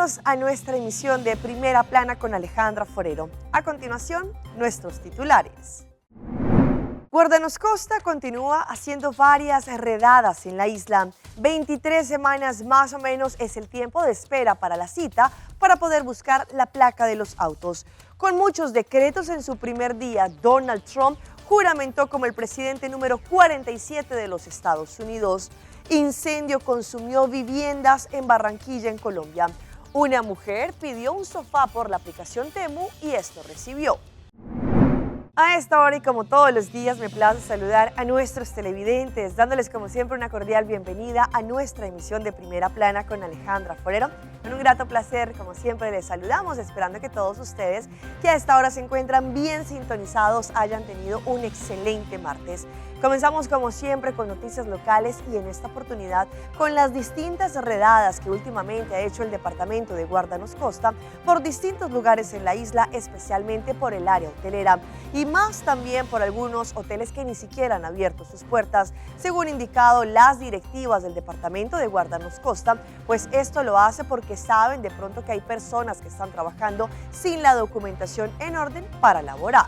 Bienvenidos a nuestra emisión de Primera Plana con Alejandra Forero. A continuación, nuestros titulares. Guardanos Costa continúa haciendo varias redadas en la isla. 23 semanas más o menos es el tiempo de espera para la cita para poder buscar la placa de los autos. Con muchos decretos en su primer día, Donald Trump juramentó como el presidente número 47 de los Estados Unidos. Incendio consumió viviendas en Barranquilla, en Colombia. Una mujer pidió un sofá por la aplicación Temu y esto recibió. A esta hora y como todos los días me place saludar a nuestros televidentes, dándoles como siempre una cordial bienvenida a nuestra emisión de Primera Plana con Alejandra Forero. Con un grato placer, como siempre, les saludamos, esperando que todos ustedes que a esta hora se encuentran bien sintonizados hayan tenido un excelente martes. Comenzamos como siempre con noticias locales y en esta oportunidad con las distintas redadas que últimamente ha hecho el departamento de Guardanos Costa por distintos lugares en la isla, especialmente por el área hotelera y más también por algunos hoteles que ni siquiera han abierto sus puertas, según indicado las directivas del departamento de Guardanos Costa, pues esto lo hace porque saben de pronto que hay personas que están trabajando sin la documentación en orden para laborar.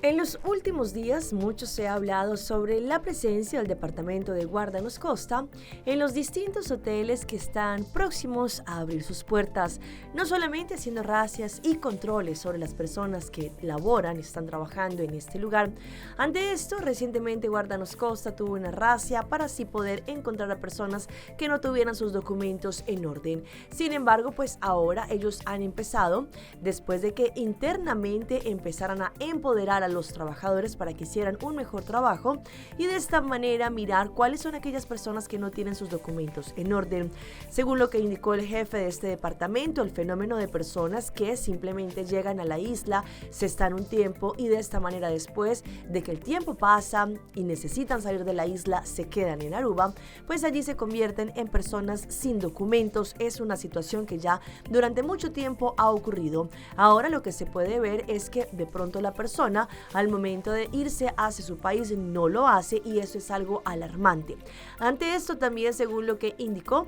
En los últimos días mucho se ha hablado sobre la presencia del departamento de Guardanos Costa en los distintos hoteles que están próximos a abrir sus puertas, no solamente haciendo razzias y controles sobre las personas que laboran y están trabajando en este lugar. Ante esto, recientemente Guardanos Costa tuvo una razzia para así poder encontrar a personas que no tuvieran sus documentos en orden. Sin embargo, pues ahora ellos han empezado, después de que internamente empezaran a empoderar a los trabajadores para que hicieran un mejor trabajo y de esta manera mirar cuáles son aquellas personas que no tienen sus documentos en orden. Según lo que indicó el jefe de este departamento, el fenómeno de personas que simplemente llegan a la isla, se están un tiempo y de esta manera después de que el tiempo pasa y necesitan salir de la isla, se quedan en Aruba, pues allí se convierten en personas sin documentos. Es una situación que ya durante mucho tiempo ha ocurrido. Ahora lo que se puede ver es que de pronto la persona al momento de irse hacia su país no lo hace y eso es algo alarmante. Ante esto también, según lo que indicó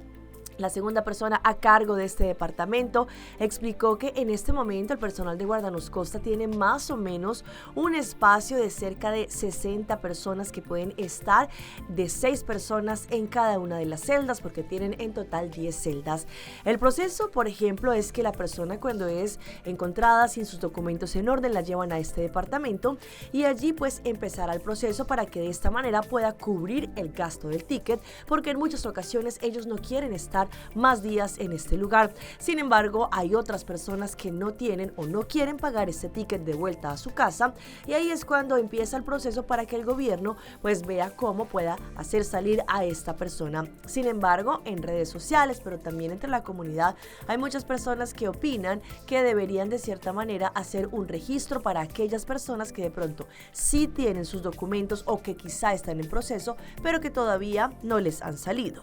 la segunda persona a cargo de este departamento, explicó que en este momento el personal de Guardanos Costa tiene más o menos un espacio de cerca de 60 personas que pueden estar de 6 personas en cada una de las celdas, porque tienen en total 10 celdas. El proceso, por ejemplo, es que la persona cuando es encontrada sin sus documentos en orden la llevan a este departamento y allí pues empezará el proceso para que de esta manera pueda cubrir el gasto del ticket, porque en muchas ocasiones ellos no quieren estar más días en este lugar. Sin embargo, hay otras personas que no tienen o no quieren pagar este ticket de vuelta a su casa y ahí es cuando empieza el proceso para que el gobierno pues vea cómo pueda hacer salir a esta persona. Sin embargo, en redes sociales, pero también entre la comunidad, hay muchas personas que opinan que deberían de cierta manera hacer un registro para aquellas personas que de pronto sí tienen sus documentos o que quizá están en proceso, pero que todavía no les han salido.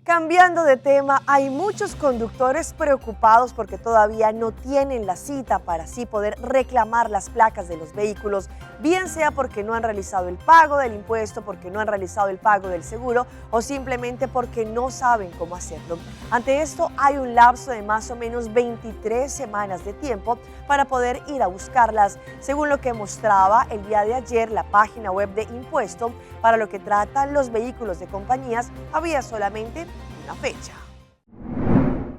Cambiando de tema, hay muchos conductores preocupados porque todavía no tienen la cita para así poder reclamar las placas de los vehículos, bien sea porque no han realizado el pago del impuesto, porque no han realizado el pago del seguro o simplemente porque no saben cómo hacerlo. Ante esto, hay un lapso de más o menos 23 semanas de tiempo para poder ir a buscarlas, según lo que mostraba el día de ayer la página web de Impuesto. Para lo que tratan los vehículos de compañías, había solamente una fecha.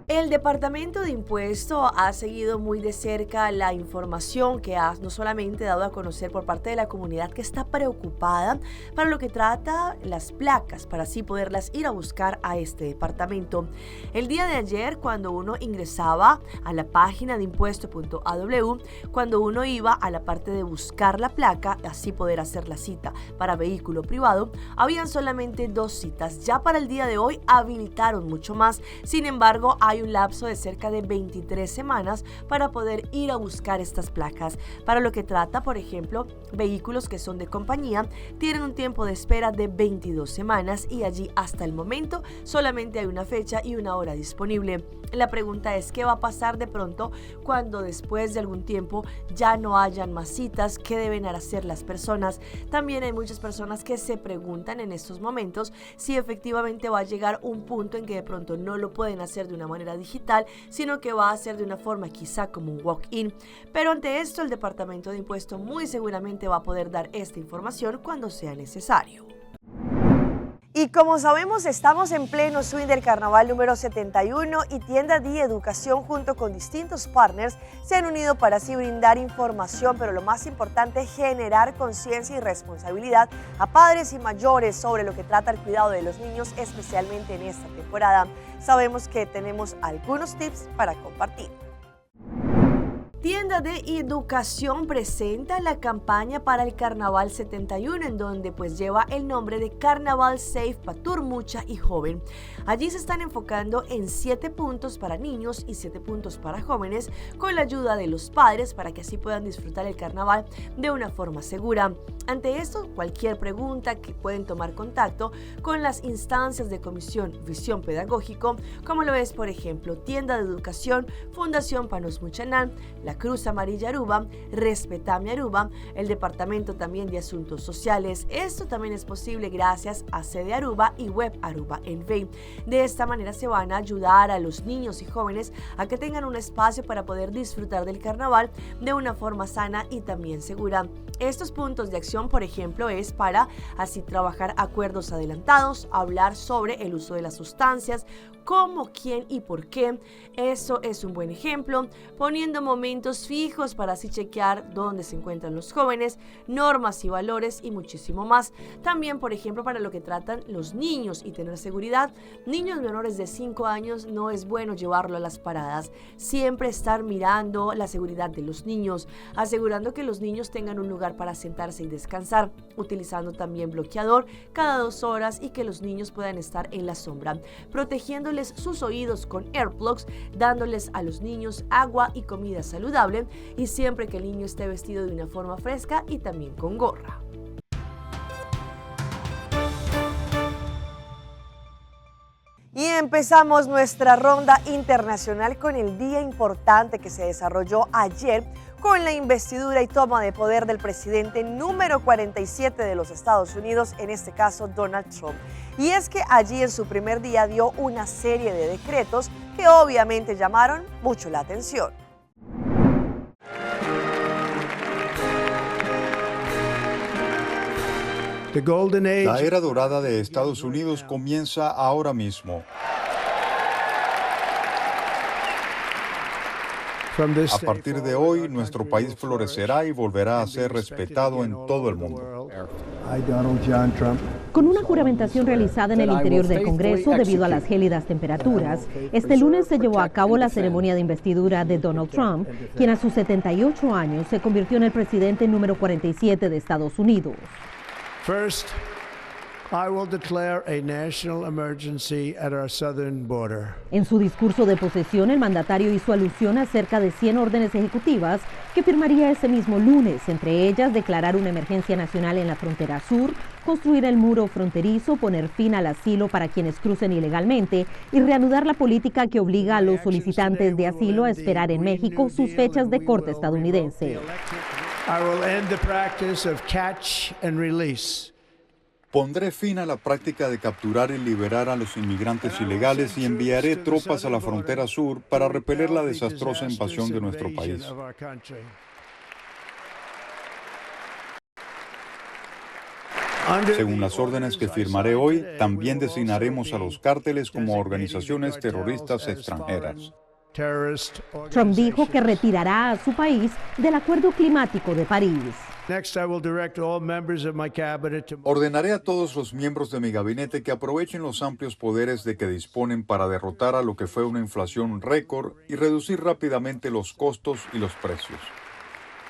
El Departamento de Impuesto ha seguido muy de cerca la información que ha no solamente dado a conocer por parte de la comunidad que está preocupada para lo que trata las placas, para así poderlas ir a buscar a este departamento. El día de ayer, cuando uno ingresaba a la página de impuesto.aw, cuando uno iba a la parte de buscar la placa, así poder hacer la cita para vehículo privado, habían solamente 2 citas. Ya para el día de hoy habilitaron mucho más. Sin embargo, hay hay un lapso de cerca de 23 semanas para poder ir a buscar estas placas. Para lo que trata, por ejemplo, vehículos que son de compañía tienen un tiempo de espera de 22 semanas y allí hasta el momento solamente hay una fecha y una hora disponible. La pregunta es qué va a pasar de pronto cuando después de algún tiempo ya no hayan más citas, qué deben hacer las personas. También hay muchas personas que se preguntan en estos momentos si efectivamente va a llegar un punto en que de pronto no lo pueden hacer de una manera digital, sino que va a ser de una forma quizá como un walk-in. Pero ante esto el Departamento de Impuestos muy seguramente va a poder dar esta información cuando sea necesario. Y como sabemos, estamos en pleno swing del Carnaval número 71 y Tienda de Educación junto con distintos partners se han unido para así brindar información, pero lo más importante, generar conciencia y responsabilidad a padres y mayores sobre lo que trata el cuidado de los niños, especialmente en esta temporada. Sabemos que tenemos algunos tips para compartir. Tienda de Educación presenta la campaña para el Carnaval 71, en donde pues lleva el nombre de Carnaval Safe Patur Mucha y Joven. Allí se están enfocando en 7 puntos para niños y 7 puntos para jóvenes, con la ayuda de los padres para que así puedan disfrutar el carnaval de una forma segura. Ante esto, cualquier pregunta que pueden tomar contacto con las instancias de Comisión Visión Pedagógico, como lo es, por ejemplo, Tienda de Educación, Fundación Panos Muchanán, la Cruz Amarilla Aruba, Respetame Aruba, el Departamento también de Asuntos Sociales. Esto también es posible gracias a Sede Aruba y Web Aruba Envey. De esta manera se van a ayudar a los niños y jóvenes a que tengan un espacio para poder disfrutar del carnaval de una forma sana y también segura. Estos puntos de acción, por ejemplo, es para así trabajar acuerdos adelantados, hablar sobre el uso de las sustancias, cómo, quién y por qué. Eso es un buen ejemplo, poniendo momentos fijos para así chequear dónde se encuentran los jóvenes, normas y valores y muchísimo más. También, por ejemplo, para lo que tratan los niños y tener seguridad. Niños menores de 5 años no es bueno llevarlo a las paradas. Siempre estar mirando la seguridad de los niños, asegurando que los niños tengan un lugar para sentarse y descansar, utilizando también bloqueador cada 2 horas y que los niños puedan estar en la sombra, protegiéndoles sus oídos con earplugs, dándoles a los niños agua y comida saludable y siempre que el niño esté vestido de una forma fresca y también con gorra. Y empezamos nuestra ronda internacional con el día importante que se desarrolló ayer con la investidura y toma de poder del presidente número 47 de los Estados Unidos, en este caso Donald Trump. Y es que allí en su primer día dio una serie de decretos que obviamente llamaron mucho la atención. La era dorada de Estados Unidos comienza ahora mismo. A partir de hoy, nuestro país florecerá y volverá a ser respetado en todo el mundo. Con una juramentación realizada en el interior del Congreso debido a las gélidas temperaturas, este lunes se llevó a cabo la ceremonia de investidura de Donald Trump, quien a sus 78 años se convirtió en el presidente número 47 de Estados Unidos. First, I will declare a national emergency at our southern border. En su discurso de posesión, el mandatario hizo alusión a cerca de 100 órdenes ejecutivas que firmaría ese mismo lunes, entre ellas declarar una emergencia nacional en la frontera sur, construir el muro fronterizo, poner fin al asilo para quienes crucen ilegalmente y reanudar la política que obliga a los solicitantes de asilo a esperar en México sus fechas de corte estadounidense. I will end the practice of catch and release. Pondré fin a la práctica de capturar y liberar a los inmigrantes ilegales y enviaré tropas a la frontera sur para repeler la desastrosa invasión de nuestro país. Según las órdenes que firmaré hoy, también designaremos a los cárteles como organizaciones terroristas extranjeras. Trump dijo que retirará a su país del Acuerdo Climático de París. Ordenaré a todos los miembros de mi gabinete que aprovechen los amplios poderes de que disponen para derrotar a lo que fue una inflación récord y reducir rápidamente los costos y los precios.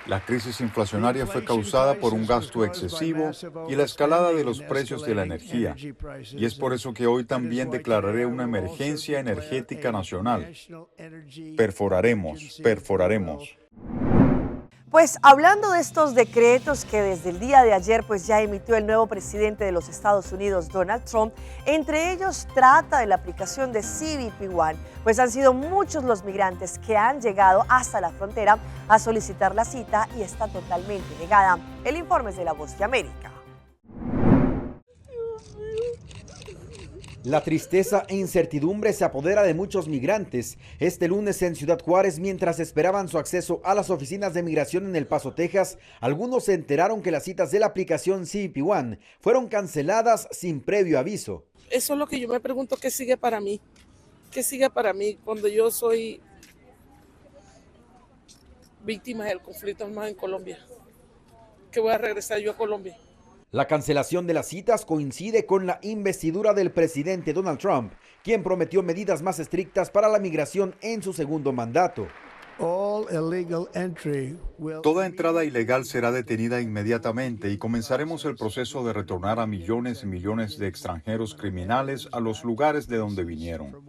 La crisis inflacionaria fue causada por un gasto excesivo y la escalada de los precios de la energía. Y es por eso que hoy también declararé una emergencia energética nacional. Perforaremos. Pues hablando de estos decretos que desde el día de ayer pues ya emitió el nuevo presidente de los Estados Unidos, Donald Trump, entre ellos trata de la aplicación de CBP One, pues han sido muchos los migrantes que han llegado hasta la frontera a solicitar la cita y está totalmente negada. El informe es de La Voz de América. La tristeza e incertidumbre se apodera de muchos migrantes este lunes en Ciudad Juárez mientras esperaban su acceso a las oficinas de migración en El Paso, Texas. Algunos se enteraron que las citas de la aplicación CBP One fueron canceladas sin previo aviso. Eso es lo que yo me pregunto, ¿qué sigue para mí? ¿Qué sigue para mí cuando yo soy víctima del conflicto armado en Colombia? ¿Qué voy a regresar yo a Colombia? La cancelación de las citas coincide con la investidura del presidente Donald Trump, quien prometió medidas más estrictas para la migración en su segundo mandato. Toda entrada ilegal será detenida inmediatamente y comenzaremos el proceso de retornar a millones y millones de extranjeros criminales a los lugares de donde vinieron.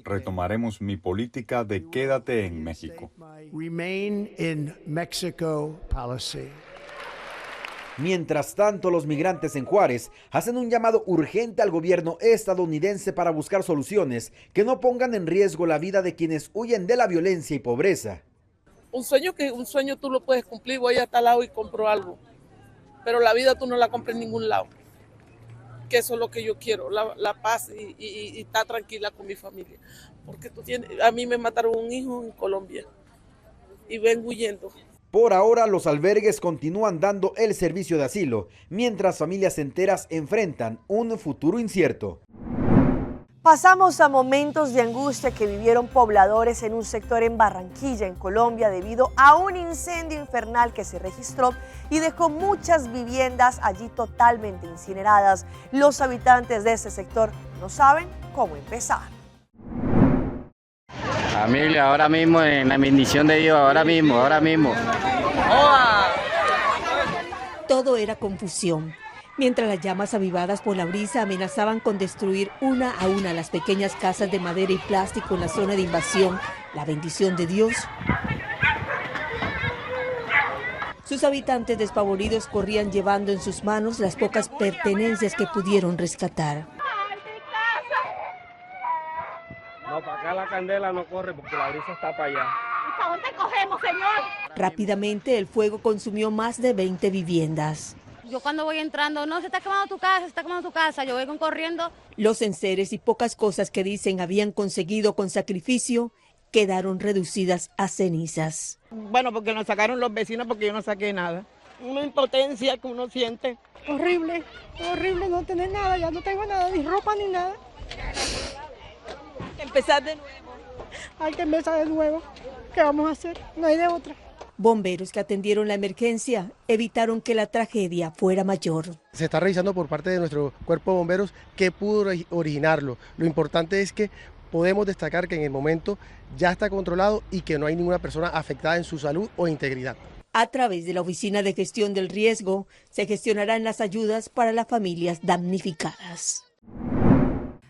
Retomaremos mi política de quédate en México. Mientras tanto, los migrantes en Juárez hacen un llamado urgente al gobierno estadounidense para buscar soluciones que no pongan en riesgo la vida de quienes huyen de la violencia y pobreza. Un sueño tú lo puedes cumplir, voy a tal lado y compro algo, pero la vida tú no la compras en ningún lado. Que eso es lo que yo quiero, la paz y estar tranquila con mi familia. Porque a mí me mataron un hijo en Colombia y vengo huyendo. Por ahora, los albergues continúan dando el servicio de asilo, mientras familias enteras enfrentan un futuro incierto. Pasamos a momentos de angustia que vivieron pobladores en un sector en Barranquilla, en Colombia, debido a un incendio infernal que se registró y dejó muchas viviendas allí totalmente incineradas. Los habitantes de ese sector no saben cómo empezar. Familia, ahora mismo en la bendición de Dios, ahora mismo. Todo era confusión. Mientras las llamas avivadas por la brisa amenazaban con destruir una a una las pequeñas casas de madera y plástico en la zona de invasión, la bendición de Dios. Sus habitantes despavoridos corrían llevando en sus manos las pocas pertenencias que pudieron rescatar. No, para acá la candela no corre porque la brisa está para allá. ¿Y para dónde cogemos, señor? Rápidamente el fuego consumió más de 20 viviendas. Yo cuando voy entrando, no, se está quemando tu casa, yo voy corriendo. Los enseres y pocas cosas que dicen habían conseguido con sacrificio quedaron reducidas a cenizas. Bueno, porque nos sacaron los vecinos porque yo no saqué nada. Una impotencia que uno siente. Horrible no tener nada, ya no tengo nada, ni ropa ni nada. Empezar de nuevo. Hay que empezar de nuevo. ¿Qué vamos a hacer? No hay de otra. Bomberos que atendieron la emergencia evitaron que la tragedia fuera mayor. Se está revisando por parte de nuestro cuerpo de bomberos qué pudo originarlo. Lo importante es que podemos destacar que en el momento ya está controlado y que no hay ninguna persona afectada en su salud o integridad. A través de la Oficina de Gestión del Riesgo se gestionarán las ayudas para las familias damnificadas.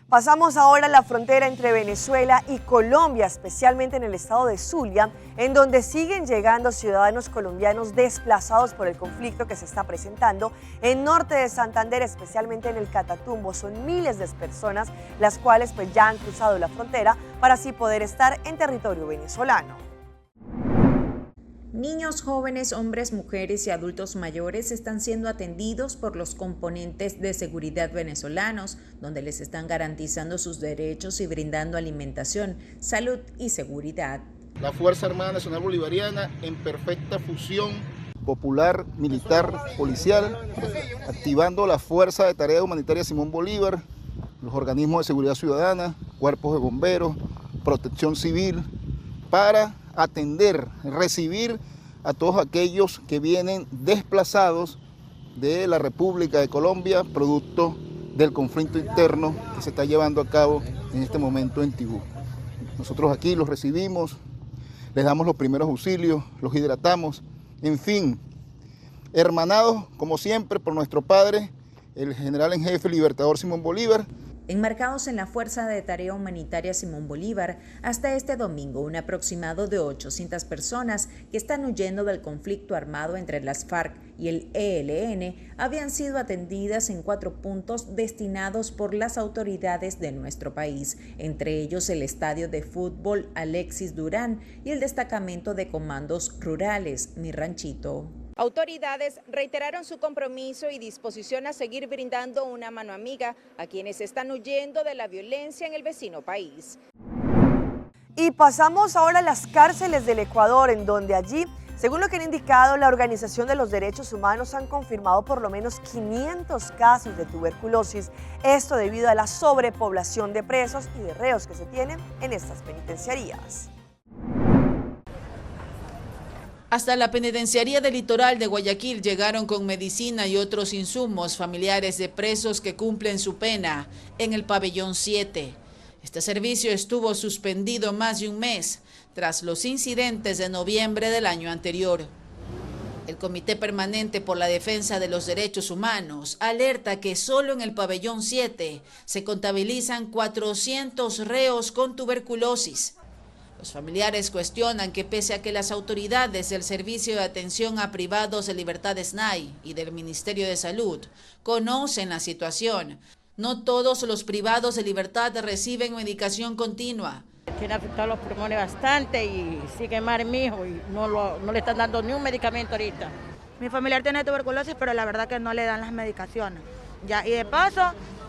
Pasamos ahora a la frontera entre Venezuela y Colombia, especialmente en el estado de Zulia, en donde siguen llegando ciudadanos colombianos desplazados por el conflicto que se está presentando en norte de Santander, especialmente en el Catatumbo. Son miles de personas las cuales pues ya han cruzado la frontera para así poder estar en territorio venezolano. Niños, jóvenes, hombres, mujeres y adultos mayores están siendo atendidos por los componentes de seguridad venezolanos, donde les están garantizando sus derechos y brindando alimentación, salud y seguridad. La Fuerza Armada Nacional Bolivariana en perfecta fusión popular, militar, policial, activando la Fuerza de Tarea Humanitaria Simón Bolívar, los organismos de seguridad ciudadana, cuerpos de bomberos, protección civil, para atender, recibir a todos aquellos que vienen desplazados de la República de Colombia, producto del conflicto interno que se está llevando a cabo en este momento en Tibú. Nosotros aquí los recibimos, les damos los primeros auxilios, los hidratamos En fin, hermanados como siempre por nuestro padre, el general en jefe Libertador Simón Bolívar. Enmarcados en la Fuerza de Tarea Humanitaria Simón Bolívar, hasta este domingo un aproximado de 800 personas que están huyendo del conflicto armado entre las FARC y el ELN habían sido atendidas en 4 puntos destinados por las autoridades de nuestro país, entre ellos el estadio de fútbol Alexis Durán y el destacamento de comandos rurales Mi Ranchito. Autoridades reiteraron su compromiso y disposición a seguir brindando una mano amiga a quienes están huyendo de la violencia en el vecino país. Y pasamos ahora a las cárceles del Ecuador, en donde allí, según lo que han indicado la Organización de los Derechos Humanos, han confirmado por lo menos 500 casos de tuberculosis. Esto debido a la sobrepoblación de presos y de reos que se tienen en estas penitenciarías. Hasta la penitenciaría del litoral de Guayaquil llegaron con medicina y otros insumos familiares de presos que cumplen su pena en el pabellón 7. Este servicio estuvo suspendido más de un mes tras los incidentes de noviembre del año anterior. El Comité Permanente por la Defensa de los Derechos Humanos alerta que solo en el pabellón 7 se contabilizan 400 reos con tuberculosis. Los familiares cuestionan que pese a que las autoridades del Servicio de Atención a Privados de Libertad SNAI y del Ministerio de Salud conocen la situación, no todos los privados de libertad reciben medicación continua. Tiene afectado los pulmones bastante y sigue mal mi hijo y no le están dando ni un medicamento ahorita. Mi familiar tiene tuberculosis, pero la verdad que no le dan las medicaciones. Ya, y de paso,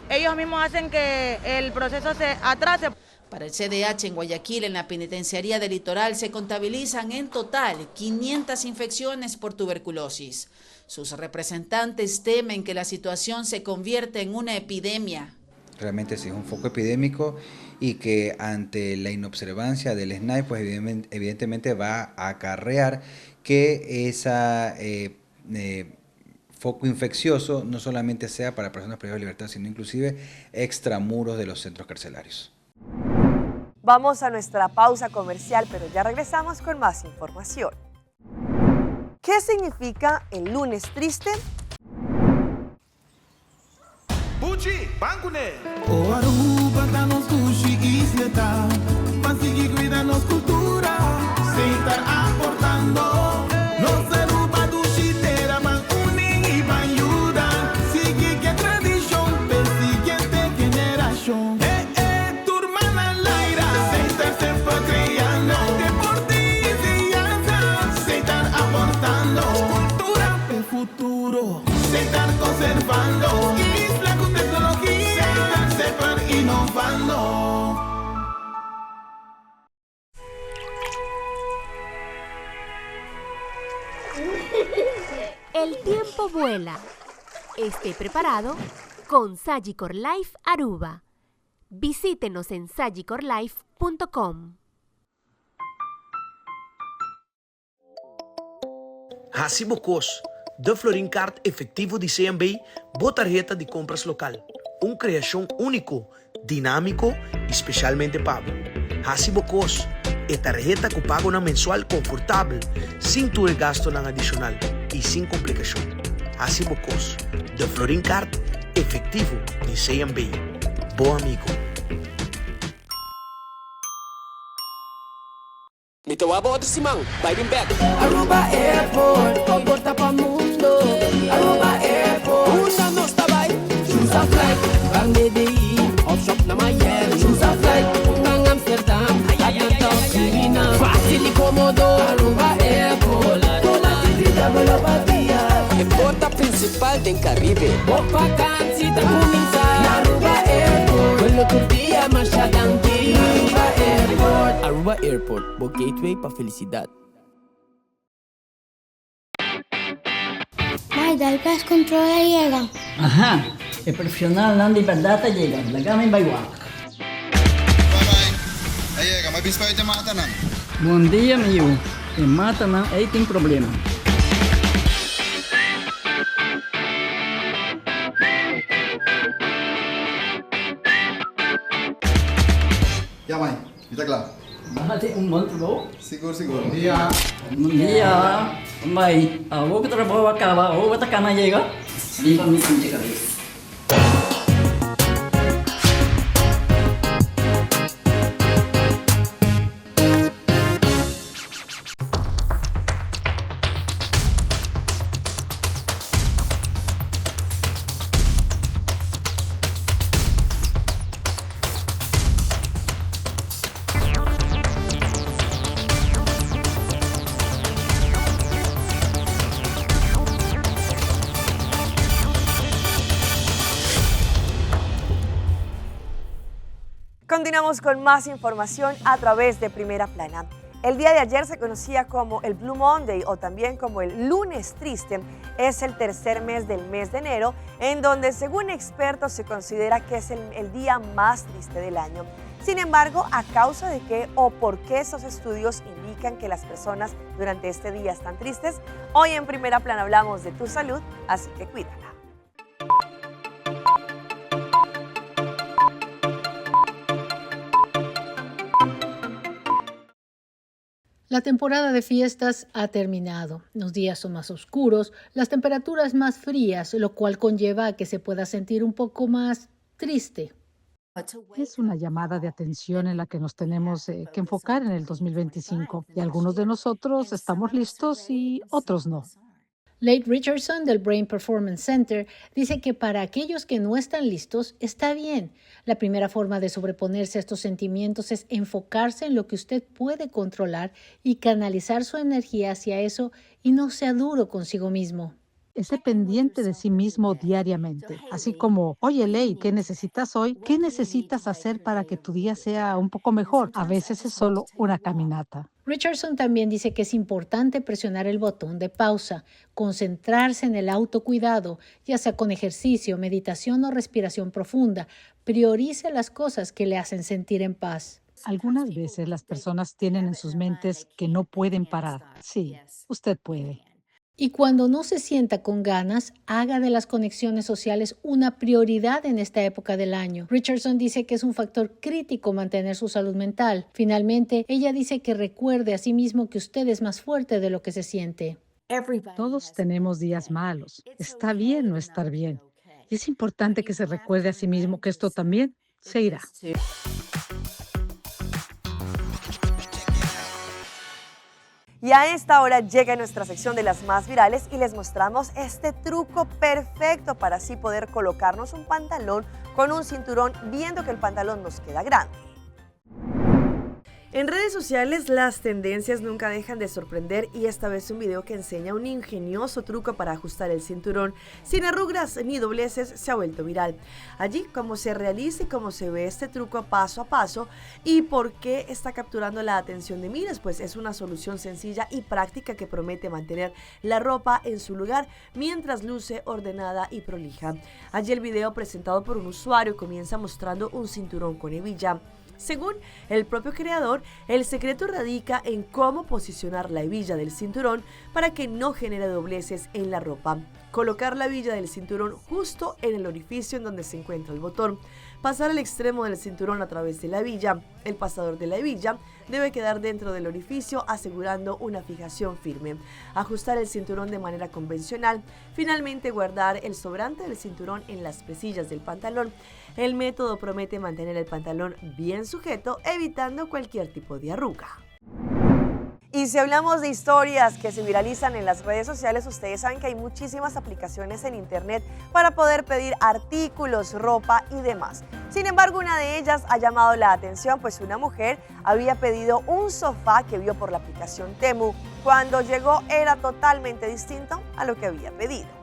ellos mismos hacen que el proceso se atrase. Para el CDH en Guayaquil, en la penitenciaría del litoral, se contabilizan en total 500 infecciones por tuberculosis. Sus representantes temen que la situación se convierta en una epidemia. Realmente sí es un foco epidémico y que ante la inobservancia del SNAI, pues evidentemente va a acarrear que esa foco infeccioso no solamente sea para personas privadas de libertad, sino inclusive extramuros de los centros carcelarios. Vamos a nuestra pausa comercial, pero ya regresamos con más información. ¿Qué significa el lunes triste? Buchi, Bancune. O Aruba, danos sushi y sieta. Pansigi, cuidanos cultura. Se están aportando. Los Aruba, dushi, tera, man, unen y van ayuda. Sigue que tradición, per siguiente generación. Se están conservando, isla con tecnología, se están innovando. El tiempo vuela. Esté preparado con Sagicor Life Aruba. Visítenos en sagicorlife.com. Hacibocos, de Florincard efectivo de CMB, tarjeta de compras local. Una creación único, dinámico y especialmente pago. Hacibocos, tarjeta que paga una mensual confortable, sin tu gasto adicional y sin complicación. Hacibocos, de Florincard efectivo de CMB. Bom amigo. Me tô a bordo, Simão, vai vir back. Aruba Airport, porta para mundo. Aruba Airport, usa nos tabay. Choose a flight, bang BDI, off shop na Miami. Choose a flight, bang Amsterdam, Atlanta, China. Fácil y cómodo, Aruba Airport. Toda actividad de la batía. É porta principal del Caribe. Por vacancy, da comienzar. Aruba Airport, vuelo tu día, marcha danqui. Aruba Airport. Aruba Airport, o gateway para felicidad. Maida, el pez controla llega. Ajá, el profesional Nandi Perdata llega, la gama en Baywak. Bye-bye. Aí, mas bispo aí te mata, não? Bom dia, meu. E mata, não, aí tem problema. Ya, mãe, está claro. Bájate un monstruo. Seguro, seguro. Bom dia. Bom May, huwag ko trabaho ka ba? Huwag ka na llega. Di ba may kunti ka rin? Continuamos con más información a través de Primera Plana. El día de ayer se conocía como el Blue Monday o también como el lunes triste. Es el tercer mes del mes de enero, en donde según expertos se considera que es el día más triste del año. Sin embargo, ¿a causa de qué o por qué esos estudios indican que las personas durante este día están tristes? Hoy en Primera Plana hablamos de tu salud, así que cuídala. La temporada de fiestas ha terminado. Los días son más oscuros, las temperaturas más frías, lo cual conlleva a que se pueda sentir un poco más triste. Es una llamada de atención en la que nos tenemos que enfocar en el 2025 y algunos de nosotros estamos listos y otros no. Leigh Richardson del Brain Performance Center dice que para aquellos que no están listos está bien. La primera forma de sobreponerse a estos sentimientos es enfocarse en lo que usted puede controlar y canalizar su energía hacia eso y no sea duro consigo mismo. Esté pendiente de sí mismo diariamente, así como, oye Leigh, ¿qué necesitas hoy? ¿Qué necesitas hacer para que tu día sea un poco mejor? A veces es solo una caminata. Richardson también dice que es importante presionar el botón de pausa, concentrarse en el autocuidado, ya sea con ejercicio, meditación o respiración profunda. Priorice las cosas que le hacen sentir en paz. Algunas veces las personas tienen en sus mentes que no pueden parar. Sí, usted puede. Y cuando no se sienta con ganas, haga de las conexiones sociales una prioridad en esta época del año. Richardson dice que es un factor crítico mantener su salud mental. Finalmente, ella dice que recuerde a sí mismo que usted es más fuerte de lo que se siente. Todos tenemos días malos. Está bien no estar bien. Y es importante que se recuerde a sí mismo que esto también se irá. Y a esta hora llega nuestra sección de las más virales y les mostramos este truco perfecto para así poder colocarnos un pantalón con un cinturón viendo que el pantalón nos queda grande. En redes sociales las tendencias nunca dejan de sorprender y esta vez un video que enseña un ingenioso truco para ajustar el cinturón sin arrugas ni dobleces se ha vuelto viral. Allí cómo se realiza y cómo se ve este truco paso a paso y por qué está capturando la atención de miles, pues es una solución sencilla y práctica que promete mantener la ropa en su lugar mientras luce ordenada y prolija. Allí el video presentado por un usuario comienza mostrando un cinturón con hebilla. Según el propio creador, el secreto radica en cómo posicionar la hebilla del cinturón para que no genere dobleces en la ropa. Colocar la hebilla del cinturón justo en el orificio en donde se encuentra el botón. Pasar el extremo del cinturón a través de la hebilla. El pasador de la hebilla debe quedar dentro del orificio asegurando una fijación firme. Ajustar el cinturón de manera convencional. Finalmente guardar el sobrante del cinturón en las presillas del pantalón. El método promete mantener el pantalón bien sujeto, evitando cualquier tipo de arruga. Y si hablamos de historias que se viralizan en las redes sociales, ustedes saben que hay muchísimas aplicaciones en internet para poder pedir artículos, ropa y demás. Sin embargo, una de ellas ha llamado la atención, pues una mujer había pedido un sofá que vio por la aplicación Temu. Cuando llegó era totalmente distinto a lo que había pedido.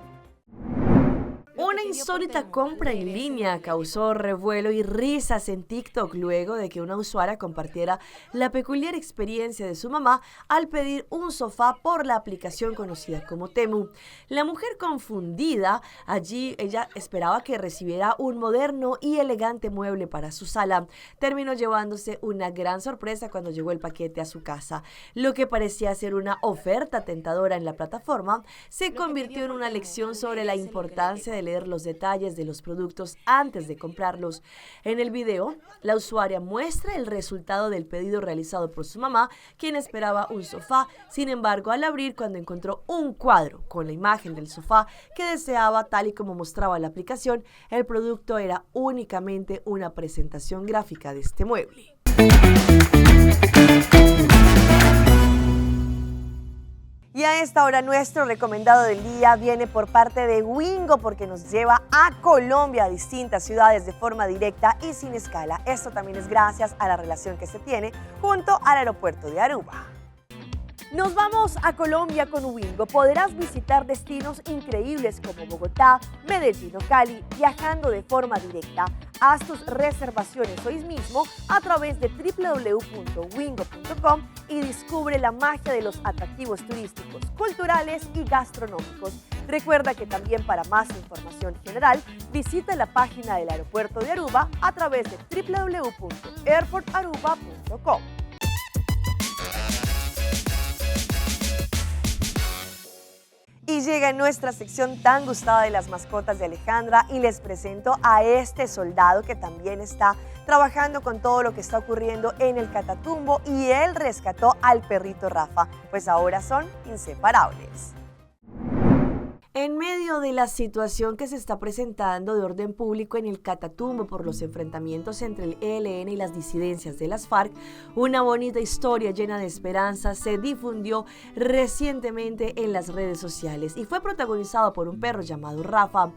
Una insólita compra en línea causó revuelo y risas en TikTok luego de que una usuaria compartiera la peculiar experiencia de su mamá al pedir un sofá por la aplicación conocida como Temu. La mujer confundida, allí ella esperaba que recibiera un moderno y elegante mueble para su sala. Terminó llevándose una gran sorpresa cuando llegó el paquete a su casa. Lo que parecía ser una oferta tentadora en la plataforma se convirtió en una lección sobre la importancia de leer los detalles de los productos antes de comprarlos. En el video, la usuaria muestra el resultado del pedido realizado por su mamá, quien esperaba un sofá. Sin embargo, al abrir, cuando encontró un cuadro con la imagen del sofá que deseaba, tal y como mostraba la aplicación, el producto era únicamente una presentación gráfica de este mueble. Y a esta hora nuestro recomendado del día viene por parte de Wingo, porque nos lleva a Colombia, a distintas ciudades de forma directa y sin escala. Esto también es gracias a la relación que se tiene junto al aeropuerto de Aruba. Nos vamos a Colombia con Wingo. Podrás visitar destinos increíbles como Bogotá, Medellín o Cali, viajando de forma directa. Haz tus reservaciones hoy mismo a través de www.wingo.com y descubre la magia de los atractivos turísticos, culturales y gastronómicos. Recuerda que también para más información general, visita la página del aeropuerto de Aruba a través de www.airportaruba.com. Y llega en nuestra sección tan gustada de las mascotas de Alejandra y les presento a este soldado que también está trabajando con todo lo que está ocurriendo en el Catatumbo, y él rescató al perrito Rafa, pues ahora son inseparables. En medio de la situación que se está presentando de orden público en el Catatumbo por los enfrentamientos entre el ELN y las disidencias de las FARC, una bonita historia llena de esperanza se difundió recientemente en las redes sociales y fue protagonizada por un perro llamado Rafa.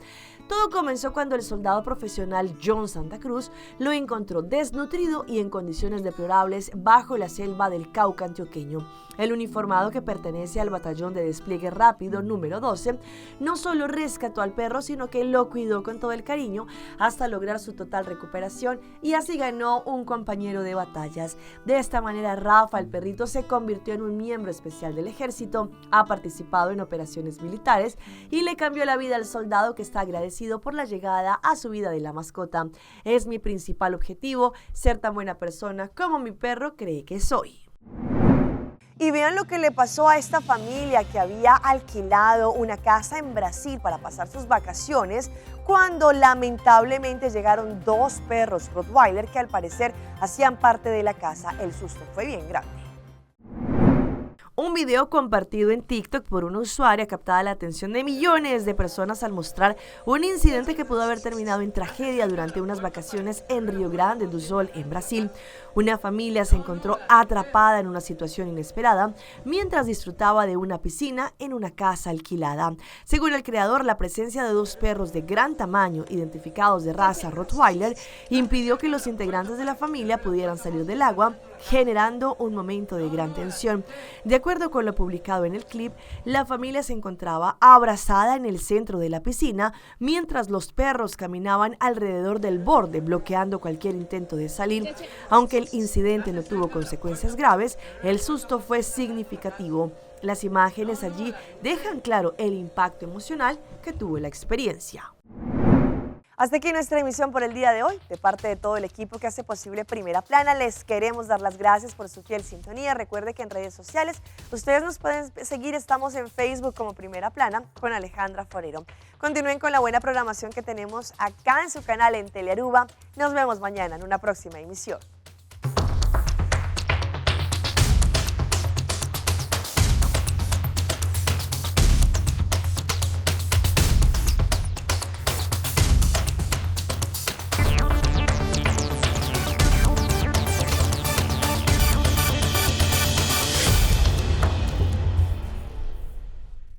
Todo comenzó cuando el soldado profesional John Santa Cruz lo encontró desnutrido y en condiciones deplorables bajo la selva del Cauca antioqueño. El uniformado, que pertenece al batallón de despliegue rápido número 12, no solo rescató al perro, sino que lo cuidó con todo el cariño hasta lograr su total recuperación y así ganó un compañero de batallas. De esta manera, Rafa, el perrito, se convirtió en un miembro especial del ejército, ha participado en operaciones militares y le cambió la vida al soldado, que está agradecido por la llegada a su vida de la mascota. Es mi principal objetivo, ser tan buena persona como mi perro cree que soy. Y vean lo que le pasó a esta familia que había alquilado una casa en Brasil para pasar sus vacaciones, cuando lamentablemente llegaron dos perros Rottweiler que al parecer hacían parte de la casa. El susto fue bien grande. Un video compartido en TikTok por una usuaria captaba la atención de millones de personas al mostrar un incidente que pudo haber terminado en tragedia durante unas vacaciones en Rio Grande do Sul, en Brasil. Una familia se encontró atrapada en una situación inesperada mientras disfrutaba de una piscina en una casa alquilada. Según el creador, la presencia de dos perros de gran tamaño, identificados de raza Rottweiler, impidió que los integrantes de la familia pudieran salir del agua, generando un momento de gran tensión. De acuerdo con lo publicado en el clip, la familia se encontraba abrazada en el centro de la piscina mientras los perros caminaban alrededor del borde, bloqueando cualquier intento de salir. Aunque el incidente no tuvo consecuencias graves, el susto fue significativo. Las imágenes allí dejan claro el impacto emocional que tuvo la experiencia. Hasta aquí nuestra emisión por el día de hoy. De parte de todo el equipo que hace posible Primera Plana, les queremos dar las gracias por su fiel sintonía. Recuerde que en redes sociales ustedes nos pueden seguir. Estamos en Facebook como Primera Plana con Alejandra Forero. Continúen con la buena programación que tenemos acá en su canal en Telearuba. Nos vemos mañana en una próxima emisión.